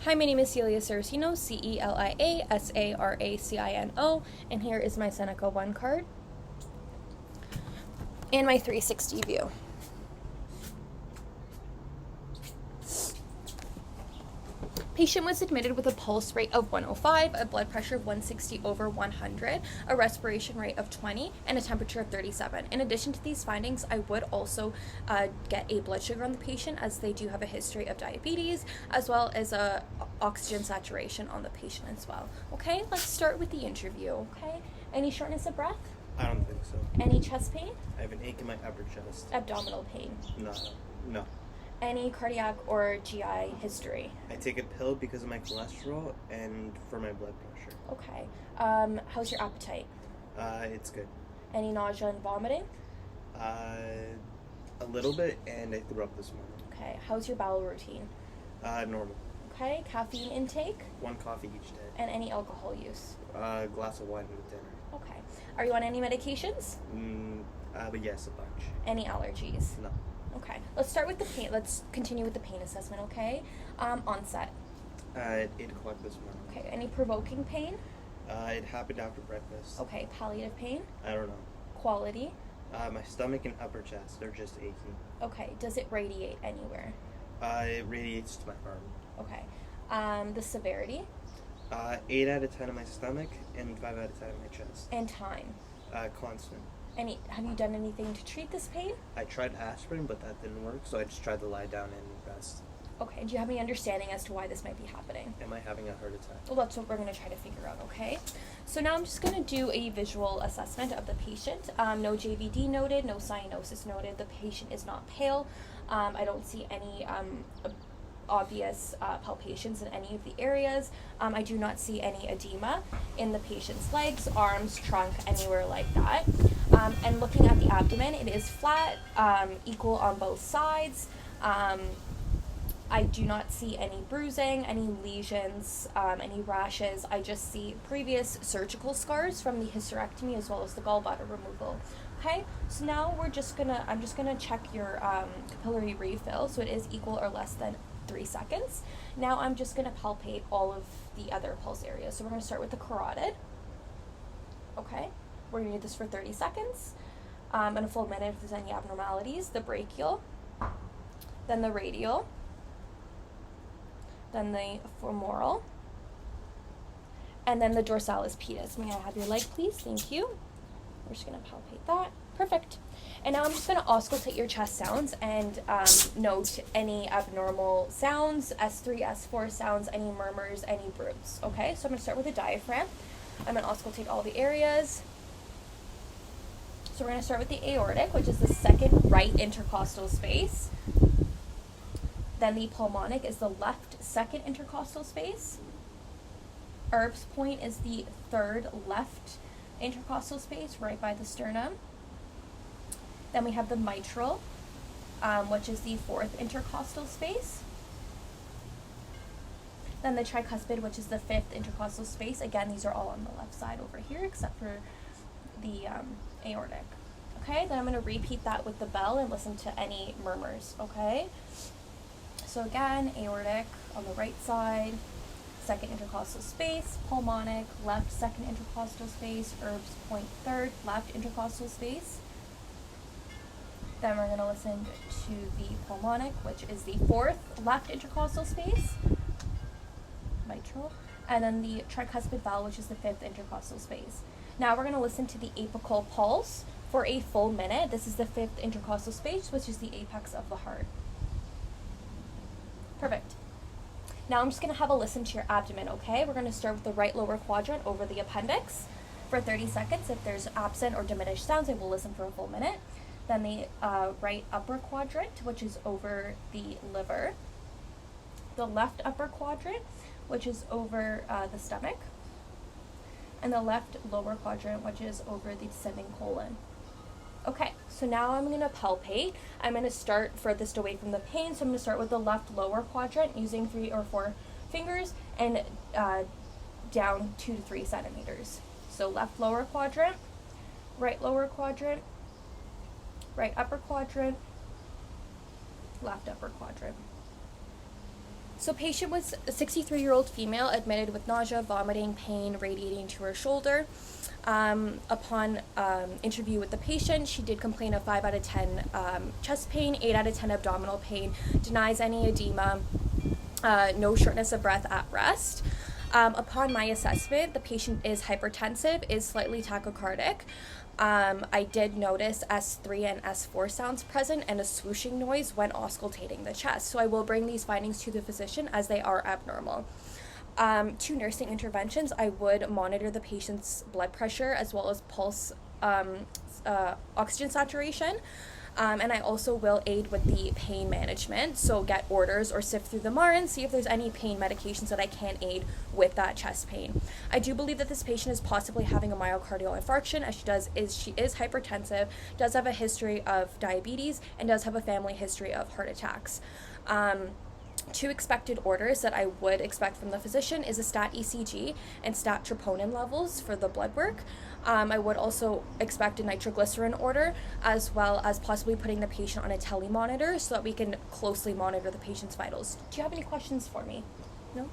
Hi, my name is Celia Saracino, Celiasaracino, and here is my Seneca 1 card and my 360 view. Patient was admitted with a pulse rate of 105, a blood pressure of 160/100, a respiration rate of 20, and a temperature of 37. In addition to these findings, I would also get a blood sugar on the patient, as they do have a history of diabetes, as well as a oxygen saturation on the patient as well. Okay, let's start with the interview. Okay, any shortness of breath? I don't think so. Any chest pain? I have an ache in my upper chest. Abdominal pain? No. Any cardiac or GI history? I take a pill because of my cholesterol and for my blood pressure. Okay. How's your appetite? It's good. Any nausea and vomiting? A little bit, and I threw up this morning. Okay. How's your bowel routine? Normal. Okay. Caffeine intake? 1 coffee each day. And any alcohol use? A glass of wine with dinner. Okay. Are you on any medications? But yes, a bunch. Any allergies? No. Okay. Let's start with the pain. Let's continue with the pain assessment, okay? Onset. At 8 o'clock this morning. Okay. Any provoking pain? It happened after breakfast. Okay. Palliative pain? I don't know. Quality? My stomach and upper chest, they're just achy. Okay. Does it radiate anywhere? It radiates to my arm. Okay. The severity? 8 out of 10 on my stomach and 5 out of 10 on my chest. And time? Constant. Have you done anything to treat this pain? I tried aspirin, but that didn't work, so I just tried to lie down and rest. Okay. Do you have any understanding as to why this might be happening? Am I having a heart attack? Well, that's what we're going to try to figure out, okay? So now I'm just going to do a visual assessment of the patient. No JVD noted, no cyanosis noted. The patient is not pale. I don't see any obvious palpations in any of the areas. I do not see any edema in the patient's legs, arms, trunk, anywhere like that. And looking at the abdomen, it is flat, equal on both sides. I do not see any bruising, any lesions, any rashes. I just see previous surgical scars from the hysterectomy as well as the gallbladder removal. Okay, so now I'm just gonna check your capillary refill, so it is equal or less than 3 seconds. Now I'm just gonna palpate all of the other pulse areas. So we're gonna start with the carotid. Okay, we're gonna do this for 30 seconds. In a full minute if there's any abnormalities. The brachial, then the radial, then the femoral, and then the dorsalis pedis. May I have your leg, please? Thank you. We're just going to palpate that. Perfect. And now I'm just going to auscultate your chest sounds and note any abnormal sounds, S3, S4 sounds, any murmurs, any bruits. Okay, so I'm going to start with the diaphragm. I'm going to auscultate all the areas. So we're going to start with the aortic, which is the second right intercostal space. Then the pulmonic is the left second intercostal space. Erb's point is the third left intercostal space, right by the sternum. Then we have the mitral, which is the fourth intercostal space. Then the tricuspid, which is the fifth intercostal space. Again, these are all on the left side over here, except for the aortic. Okay, then I'm going to repeat that with the bell and listen to any murmurs, okay? So again, aortic on the right side, second intercostal space, pulmonic, left second intercostal space, Erb's point third, left intercostal space. Then we're going to listen to the pulmonic, which is the fourth left intercostal space, mitral, and then the tricuspid valve, which is the fifth intercostal space. Now we're going to listen to the apical pulse for a full minute. This is the fifth intercostal space, which is the apex of the heart. Perfect. Now I'm just going to have a listen to your abdomen, okay? We're going to start with the right lower quadrant over the appendix for 30 seconds. If there's absent or diminished sounds, I will listen for a full minute. Then the right upper quadrant, which is over the liver. The left upper quadrant, which is over the stomach. And the left lower quadrant, which is over the descending colon. Okay, so now I'm going to palpate. I'm going to start furthest away from the pain, so I'm going to start with the left lower quadrant using 3 or 4 fingers and down 2 to 3 centimeters. So left lower quadrant, right lower quadrant, right upper quadrant, left upper quadrant. So patient was a 63-year-old female admitted with nausea, vomiting, pain radiating to her shoulder. Upon interview with the patient, she did complain of 5 out of 10 chest pain, 8 out of 10 abdominal pain, denies any edema, no shortness of breath at rest. Upon my assessment, the patient is hypertensive, is slightly tachycardic. I did notice S3 and S4 sounds present and a swooshing noise when auscultating the chest. So I will bring these findings to the physician as they are abnormal. 2 nursing interventions, I would monitor the patient's blood pressure as well as pulse, oxygen saturation. And I also will aid with the pain management, so get orders or sift through the MARN, see if there's any pain medications that I can aid with that chest pain. I do believe that this patient is possibly having a myocardial infarction, as she is hypertensive, does have a history of diabetes, and does have a family history of heart attacks. 2 expected orders that I would expect from the physician is a stat ECG and stat troponin levels for the blood work. I would also expect a nitroglycerin order, as well as possibly putting the patient on a telemonitor so that we can closely monitor the patient's vitals. Do you have any questions for me? No?